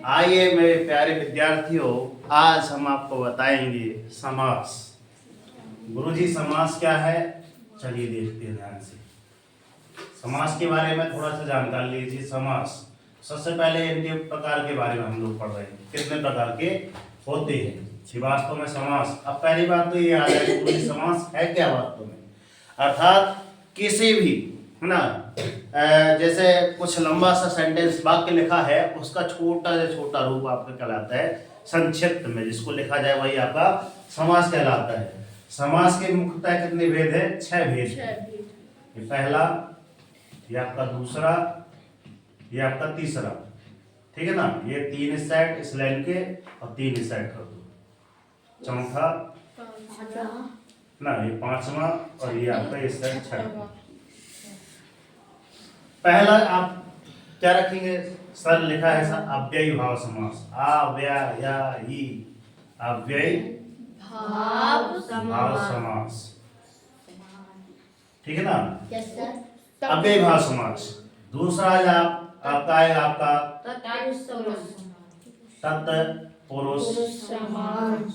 आइए मेरे प्यारे विद्यार्थियों, आज हम आपको बताएंगे समास। गुरुजी समास क्या है, चलिए देखते हैं ध्यान से। समास के बारे में थोड़ा सा जानकारी लीजिए। समास सबसे पहले इनके प्रकार के बारे में हम लोग पढ़ रहे हैं, कितने प्रकार के होते हैं वास्तव में समास। अब पहली बात तो ये आ जाए गुरुजी समास है क्या वास्तव में, अर्थात किसी भी है ना, जैसे कुछ लंबा सा सेंटेंस वाक्य लिखा है, उसका छोटा से छोटा रूप आपका कहलाता है संक्षिप्त में, जिसको लिखा जाए वही आपका समास कहलाता है। समास के मुख्यतः कितने भेद है? 6 भेद। ये पहला, ये आपका दूसरा, ये आपका तीसरा, ठीक है ना। ये 3 इस साइड इस लाइन के और 3 इस साइड कर दो। चौथा ना, ये 5वां और ये आपका इस साइड 6वां। पहला आप क्या रखेंगे सर, लिखा है सर अव्ययी भाव समास। अव्ययी अव्ययी भाव समास, ठीक है ना। अव्ययी भाव समास। दूसरा आज आपका है आपका तत्पुरुष समास।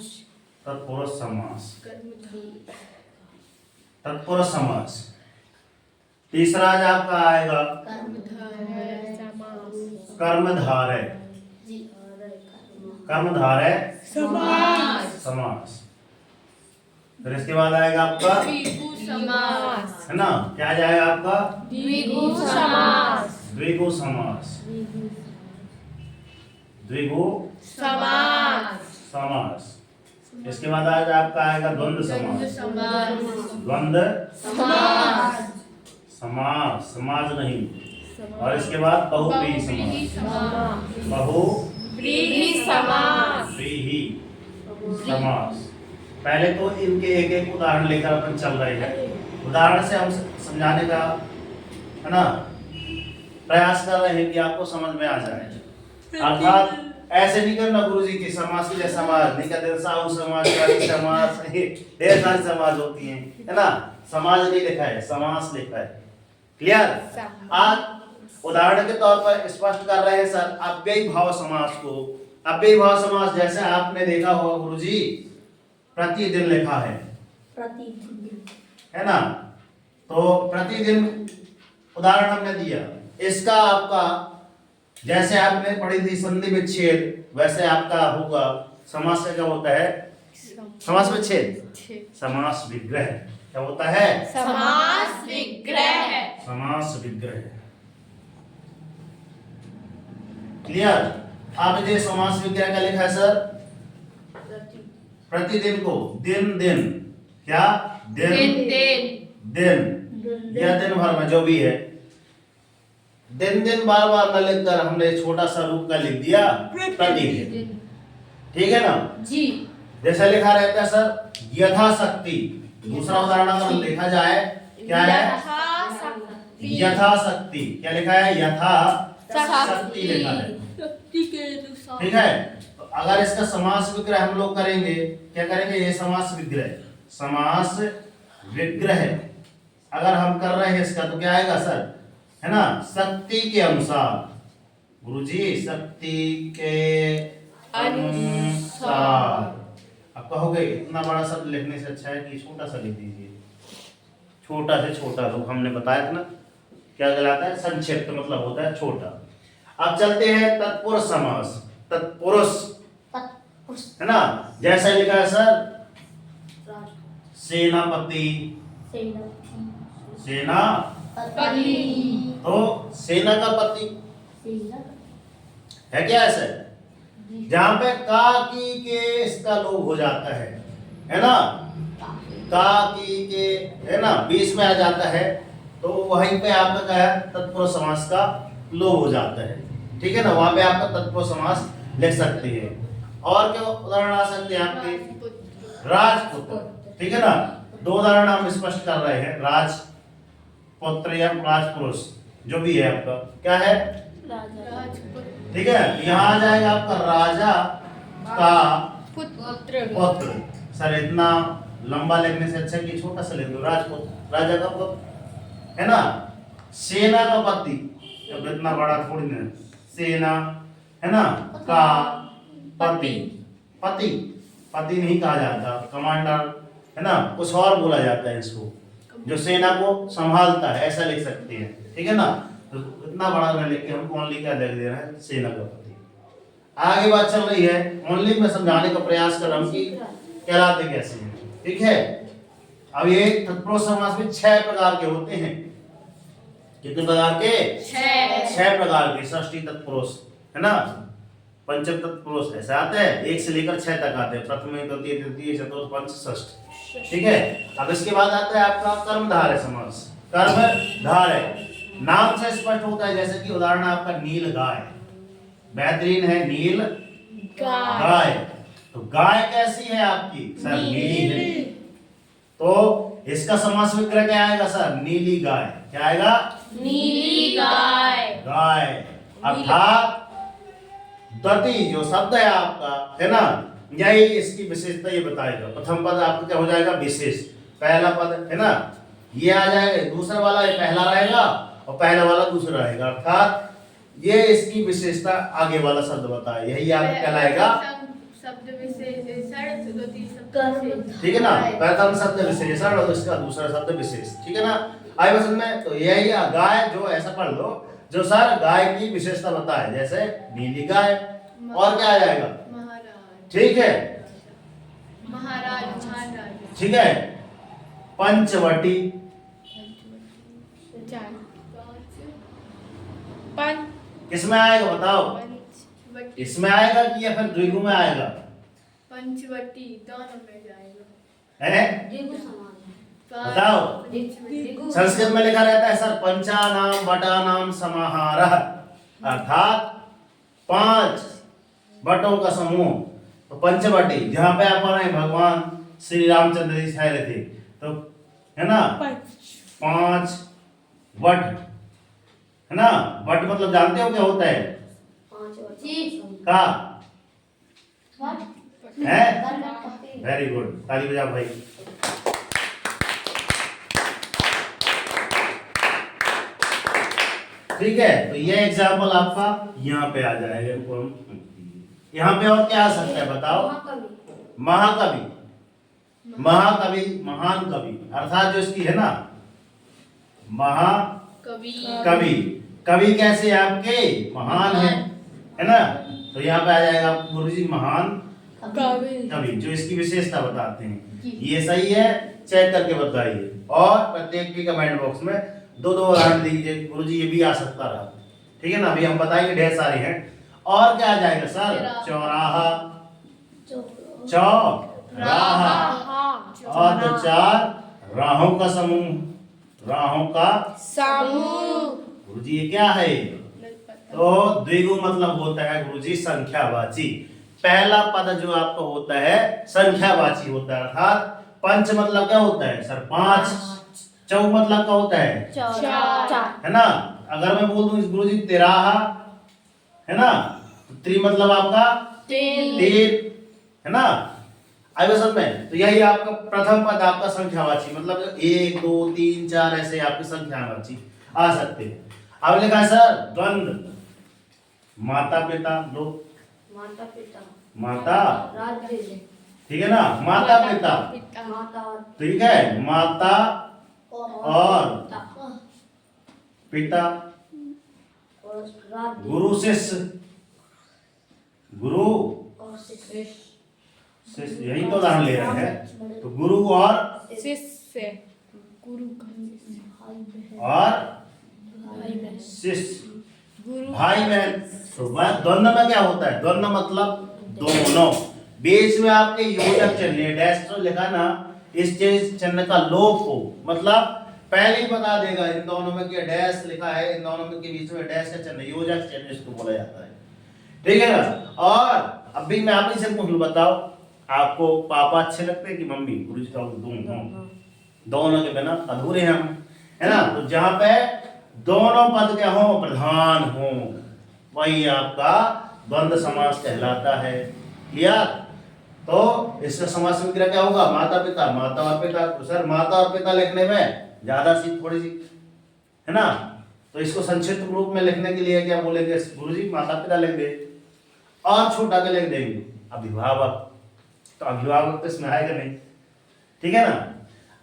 तत्पुरुष समास। तीसरा आज आपका आएगा कर्मधारय समास। फिर इसके बाद आएगा आपका है ना, क्या आ जाएगा आपका द्विगु समास। इसके बाद आज आपका आएगा द्वंद्व समास, समाज नहीं। और इसके बाद बहुव्रीहि समास। पहले तो इनके एक एक उदाहरण लेकर अपन चल रहे हैं। उदाहरण से हम समझाने का है ना प्रयास कर रहे हैं कि आपको समझ में आ जाए। अर्थात ऐसे नहीं करना गुरुजी की समास के जैसा समाज नहीं कहते, साहू समाज, ढेर सारी समाज होती हैं, है ना। समाज नहीं लिखा है, समास लिखा है। क्लियर। आज उदाहरण के तौर पर स्पष्ट कर रहे हैं सर अव्ययी भाव समास को। अव्ययी भाव समास जैसे आपने देखा होगा गुरुजी, प्रतिदिन लिखा है ना, तो प्रतिदिन उदाहरण हमने दिया। इसका आपका जैसे आपने पढ़ी थी संधि विच्छेद, वैसे आपका होगा समास का क्या होता है? समास विच्छेद, समास विग्रह। क्या होता है? समास विग्रह। क्लियर। आप ये समास विग्रह का लिखा है सर प्रतिदिन को दिन क्या दिन या दिन भर में जो भी है, दिन बार बार न लिखकर हमने छोटा सा रूप का लिख दिया प्रतिदिन, ठीक है ना जी। जैसा लिखा रहता है सर यथाशक्ति। दूसरा उदाहरण अगर लिखा जाए क्या है? यथाशक्ति। क्या लिखा है? यथाशक्ति लिखा है, ठीक है। तो अगर इसका समास विग्रह हम लोग करेंगे, क्या करेंगे? ये समास विग्रह अगर हम कर रहे हैं इसका तो क्या आएगा सर, है ना, शक्ति के अनुसार। गुरुजी शक्ति के अनुसार। अब कहोगे इतना बड़ा शब्द लिखने से अच्छा है कि छोटा सा लिख दीजिए। छोटा से छोटा रूप हमने बताया था ना, क्या कहलाता है? संक्षिप्त मतलब होता है छोटा। अब चलते हैं तत्पुरुष समास। तत्पुरुष है ना, जैसा लिखा है सर सेनापति। तो सेना का पति है क्या ऐसे? जहां पे का की के इसका लोप हो जाता है ना, का की के है ना बीच में आ जाता है, तो वहीं पे आपका क्या है? तत्पुरुष समास का लोप हो जाता है, ठीक है ना। वहां पे आपका तत्पुरुष समास लिख सकते हैं। और क्या उदाहरण आ सकते हैं आपके? राजपुत्र, ठीक है ना। 2 उदाहरण हम स्पष्ट कर रहे हैं। राजपुत्र या राजपुरुष जो भी है आपका क्या है? ठीक है। यहाँ आ जाएगा आपका राजा का पुत्र। सर इतना लंबा लिखने से अच्छा कि छोटा सा लिख दो, राजपुत्र, राजा का पुत्र, है ना। सेना का पति तो इतना बड़ा थोड़ी ना, सेना है ना, का पति, पति पति नहीं कहा जाता, कमांडर है ना, कुछ और बोला जाता है इसको, जो सेना को संभालता है, ऐसा लिख सकते हैं, ठीक है ना। तो इतना बड़ा ना लिख के हमको ओनली क्या लिख दे रहा है, सेना का पति। आगे बात चल रही है, ओनली में समझाने का प्रयास कर रहा हूं कि कहलाते कैसे हैं, ठीक है। अब ये तत्पुरुष समास में 6 प्रकार के होते हैं। कितने प्रकार के? 6 प्रकार के। षष्ठी तत्पुरुष है ना, पंचम तत्पुरुष ऐसे आते हैं, 1 से लेकर 6 तक आते हैं, प्रथम द्वितीय तृतीय चतुर्थ पंच षष्ठ, ठीक है। अब इसके बाद आता है आपका कर्मधारय समास। कर्मधारय नाम से स्पष्ट होता है, जैसे कि उदाहरण आपका नील गाय, बेहतरीन है नील गाय। तो गाय कैसी है आपकी? सर नीली है। तो इसका समास विग्रह क्या आएगा सर? नीली गाय। क्या आएगा? नीली गाय। गाय अर्थात दति जो शब्द है आपका, है ना, यही इसकी विशेषता ये बताएगा। प्रथम पद आपका क्या हो जाएगा? विशेष। पहला पद है ना, ये आ जाएगा, दूसरा वाला ये पहला रहेगा और पहला वाला दूसरा रहेगा, अर्थात ये इसकी विशेषता आगे वाला शब्द बताए, यही आपका कहलाएगा शब्द विशेष, ठीक है ना। प्रथम शब्द विशेषण और इसका दूसरा शब्द विशेष, ठीक है ना। आए समझ में? तो यही गाय जो ऐसा पढ़ लो जो सर गाय की विशेषता बताए, जैसे नीली गाय, और क्या आ जाएगा? महाराज, ठीक है, महाराज, ठीक है। पंचवटी, किसमें आएगा बताओ? इसमें आएगा कि या फिर द्विगु में आएगा? पंचवटी दोनों में जाएगा, है बताओ। संस्कृत में लिखा रहता है सर पंचानाम बटानाम समाहारः, अर्थात 5 बटों का समूह। तो पंचवटी जहाँ पे अपन भगवान श्री रामचंद्र जी ठहरे थे, तो है ना 5 वट, है ना। वट मतलब जानते हो क्या होता है? का है? वेरी गुड, ताली बजाओ भाई। ठीक है, तो ये एग्जाम्पल आपका यहाँ पे आ जाएगा। यहाँ पे और क्या आ सकता है बताओ? महाकवि, महाकवि महान कवि, अर्थात जो इसकी है ना महाकवि। कवि कैसे आपके? महान है ना। तो यहाँ पे आ जाएगा गुरुजी महान कवि, जो इसकी विशेषता बताते हैं। ये सही है, चेक करके बताइए, और प्रत्येक के कमेंट बॉक्स में 2-2 उदाहरण दीजिए, गुरुजी ये भी आ सकता रहा, ठीक है ना। अभी हम बताएंगे, ढेर सारे हैं। और क्या आ जाएगा सर? चौराहा, चौराहा, और तो 4 राहों का समूह, राहों का समूह। गुरुजी ये क्या है? तो द्विगु मतलब होता है गुरुजी संख्यावाची। पहला पद जो आपका होता है संख्यावाची होता है, अर्थात पंच मतलब क्या होता है सर? 5। चौ मतलब क्या होता है? 4, है ना। अगर मैं बोल दूं गुरुजी तिराहा, है ना, तो 3 मतलब आपका 3, है ना। आगे समझ में? तो यही आपका प्रथम पद आपका संख्यावाची, मतलब 1 2 3 4 ऐसे आपके संख्यावाची आ सकते हैं। अब लिखा है सर द्वंद्व, माता पिता, लो माता पिता, माता, राज्य, ठीक है ना, माता पिता, ठीक है, माता और पिता, गुरु शिष्य, गुरु शिष्य, यही तो उदाहरण ले रहे हैं। तो गुरु और शिष्य, गुरु और शिष्य, भाई बहन। तो द्वंद्व में क्या होता है? द्वंद्व मतलब दोनों, बीच में आपके योजक चिन्ह डैश तो लिखा ना, इस चीज चिन्ह का लोप हो, मतलब पहले ही बता देगा इन दोनों में क्या डैश लिखा है, इन दोनों में के बीच में डैश का चिन्ह, योजक चिन्ह इसको बोला जाता है, ठीक है ना। और अभी मैं आप ही से पूछ लूं, बताओ आपको पापा अच्छे लगते हैं कि मम्मी? गुरुजी का दोनों के बिना अधूरे हैं हम, है ना। तो जहां पे दोनों पद क्या हो? प्रधान हो, वही आपका द्वंद्व समास कहलाता है। क्लियर? तो इसका समास विग्रह क्या होगा? माता पिता, माता और पिता। तो सर माता और पिता लिखने में ज्यादा सी थोड़ी सी, है ना, तो इसको संक्षिप्त रूप में लिखने के लिए क्या बोलेंगे गुरुजी? माता पिता लिख दे और छोटा के लिख देंगे अभिभावक। तो अभिभावक तो इसमें आएगा नहीं, ठीक है ना।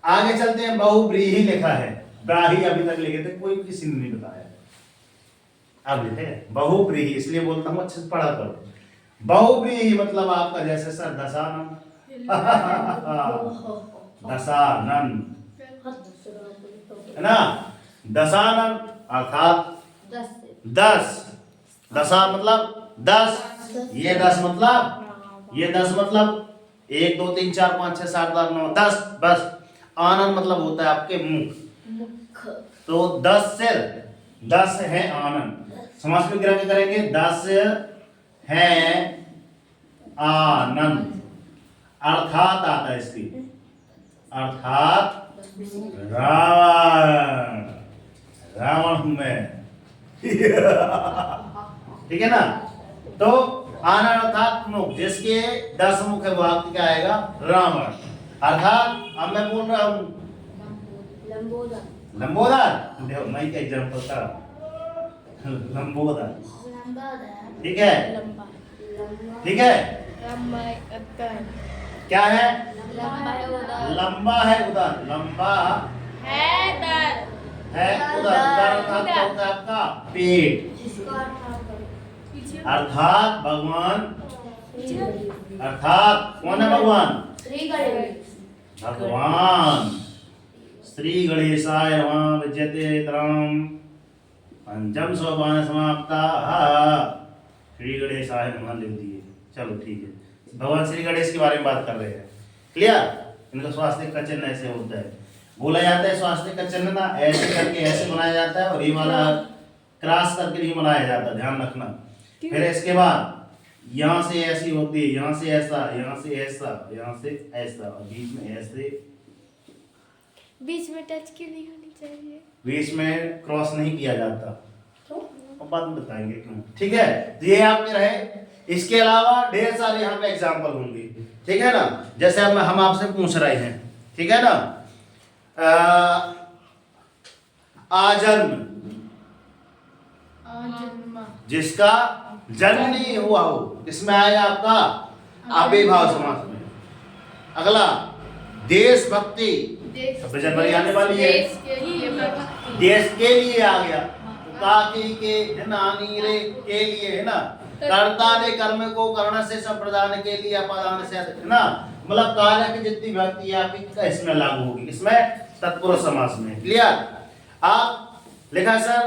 आगे चलते हैं, बहुव्रीहि लिखा है, ब्राही अभी तक लिखे थे, कोई किसी ने नहीं बताया। अब लिखे बहुव्रीहि, इसलिए बोलता हूँ अच्छे से पढ़ा करो। बहुव्रीहि मतलब आपका जैसे सर दशानन दशानन है ना, दशानन अर्थात 10, दशा मतलब 10, ये 10 मतलब 1 2 3 4 5 6 7 8 9 10, बस। आनंद मतलब होता है आपके मुख, तो 10 सिर, 10 है आनंद। समास में गिरा के करेंगे, 10 है आनंद, अर्थात आता है इसकी, अर्थात रावण, रावण हूं मैं ठीक है ना। तो आनंद अर्थात मुख, जिसके 10 मुख है वो आपके क्या आएगा? रावण। अर्थात अब मैं बोल रहा हूं लंबोदर, देखो मैं क्या एग्जांपल था, लंबोदर, ठीक है, ठीक है। क्या है? लंबा है उदर, लंबा है उदर, उदर अर्थात क्या होता है आपका? पेट। अर्थात भगवान, अर्थात कौन है भगवान? भगवान श्री गणेशाय नमः। विद्यते तरम पंचम सोपान समाप्ता, श्री गणेशाय नमः लिख दिए। चलो ठीक है, भगवान श्री गणेश के बारे में बात कर रहे हैं, क्लियर। इनका स्वास्तिक का चिन्ह ऐसे होता है, बोला जाता है स्वास्तिक का चिन्ह ना ऐसे करके ऐसे बनाया जाता है, और ये वाला क्रॉस करके नहीं बनाया जाता, ध्यान रखना। फिर इसके बाद यहाँ से ऐसी होती है, यहाँ से ऐसा, यहाँ से ऐसा, यहाँ से ऐसा, और बीच में ऐसे, बीच में टच क्यों नहीं होनी चाहिए? बीच में क्रॉस नहीं किया जाता, तो बाद में बताएंगे क्यों, ठीक है। तो ये आपके रहे, इसके अलावा ढेर सारे यहाँ पे एग्जाम्पल होंगे, ठीक है ना। जैसे अब हम आपसे पूछ रहे हैं, ठीक है ना, आजन्म, जिसका जन्म नहीं हुआ हो, इसमें आएगा आपका अव्ययभाव समास में। अगला देशभक्ति, 26 जनवरी आने वाली है, देश के लिए आ गया, काकी के है ना, नीरे के लिए है ना, कर्ता ने कर्म को कर्ण से संप्रदान के लिए अपादान से है ना, मतलब कार्य की जितनी व्यक्ति है आपकी इसमें लागू होगी, इसमें तत्पुरुष समास में, क्लियर। आप लिखा सर,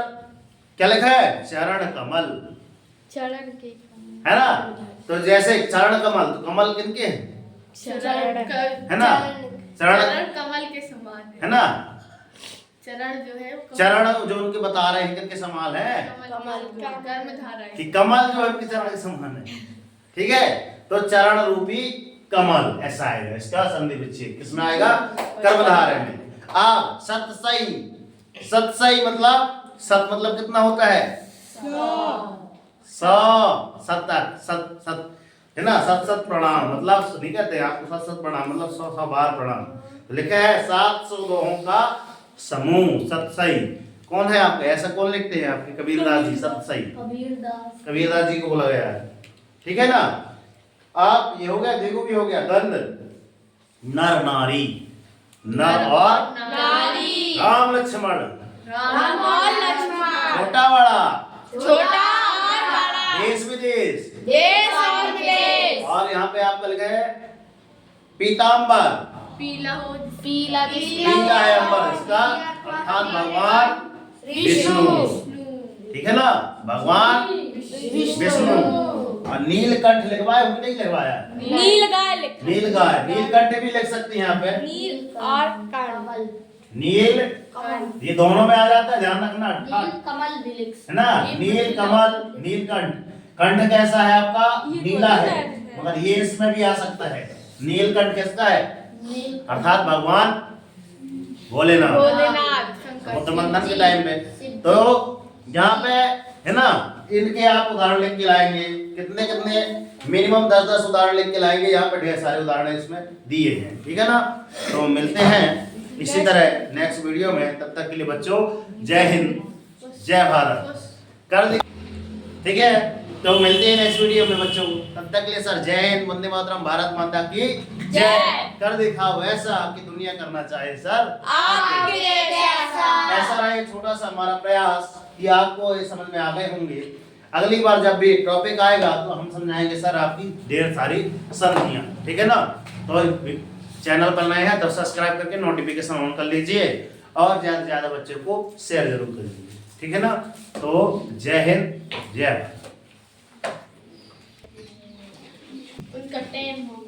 क्या लिखा है? चरण कमल, चरण के है ना। तो जैसे चरण कमल, तो कमल किनके हैं? है ना, चरण कमल के समान है ना, चरण जो है चरण जो उनके बता रहे हैं किनके समान है? कि कमल जो है उनके चरण के समान है, ठीक है। तो चरण रूपी कमल ऐसा आएगा, इसका संधि विच्छेद किसमें आएगा? कर्मधारय में। आप सतसई, सतसई मतलब, सत मतलब कितना होता है? 100, सत है ना, सत प्रणाम मतलब नहीं कहते आपको, सत प्रणाम मतलब 100 बार प्रणाम। तो लिखा है 700 दोहों का समूह, सतसई। कौन है आपके? ऐसा कौन लिखते हैं आपके? कबीरदास जी, सतसई कबीरदास जी को बोला गया है, ठीक है ना। आप ये हो गया, देखो भी हो गया, गंध, नर नारी, नर और नारी, राम लक्ष्मण, छोटा बड़ा, देश विदेश, और यहाँ पे आपका लिखा है पीताम्बर, पीला है अंबर, इसका अर्थात भगवान विष्णु, ठीक है ना, भगवान विष्णु। और नीलकंठ लिखवाया हो कि नहीं लिखवाया? नीलगाय, नीलकंठ भी लिख सकते हैं यहाँ पे, नील और कमल, नील ये दोनों में आ जाता है, ध्यान रखना, कमल भी लिख है ना। नील कमल, नीलकंठ, कंठ कैसा है आपका? नीला है, मगर ये इसमें भी आ सकता है। नीलकंठ किसका है? अर्थात भगवान भोलेनाथ, समुद्र मंथन के टाइम पे। तो यहाँ पे है ना, इनके आप उदाहरण लिख के लाएंगे, कितने कितने, मिनिमम 10-10 उदाहरण लिख के लाएंगे। यहाँ पे ढेर सारे उदाहरण इसमें दिए हैं, ठीक है ना। तो मिलते हैं इसी तरह नेक्स्ट वीडियो में, तब तक के लिए बच्चों जय हिंद। जय भारत कर दी। ठीक है, तो मिलते हैं नेक्स्ट वीडियो में बच्चों। तब तक के लिए सर जय हिंद, वंदे मातरम, भारत माता की जय। कर दिखाओ ऐसा कि दुनिया करना चाहे सर आपके जैसा। ऐसा रहा एक छोटा सा हमारा प्रयास कि आपको ये समझ में आ गए होंगे। अगली बार जब भी टॉपिक आएगा तो हम समझाएंगे सर आपकी ढेर सारी संधियां। ठीक है ना, तो चैनल पर नए हैं तो सब्सक्राइब करके नोटिफिकेशन ऑन कर लीजिए और ज्यादा से ज्यादा बच्चों को शेयर जरूर कर दीजिए। ठीक है ना, तो जय हिंद जय भारत। उनका टाइम हो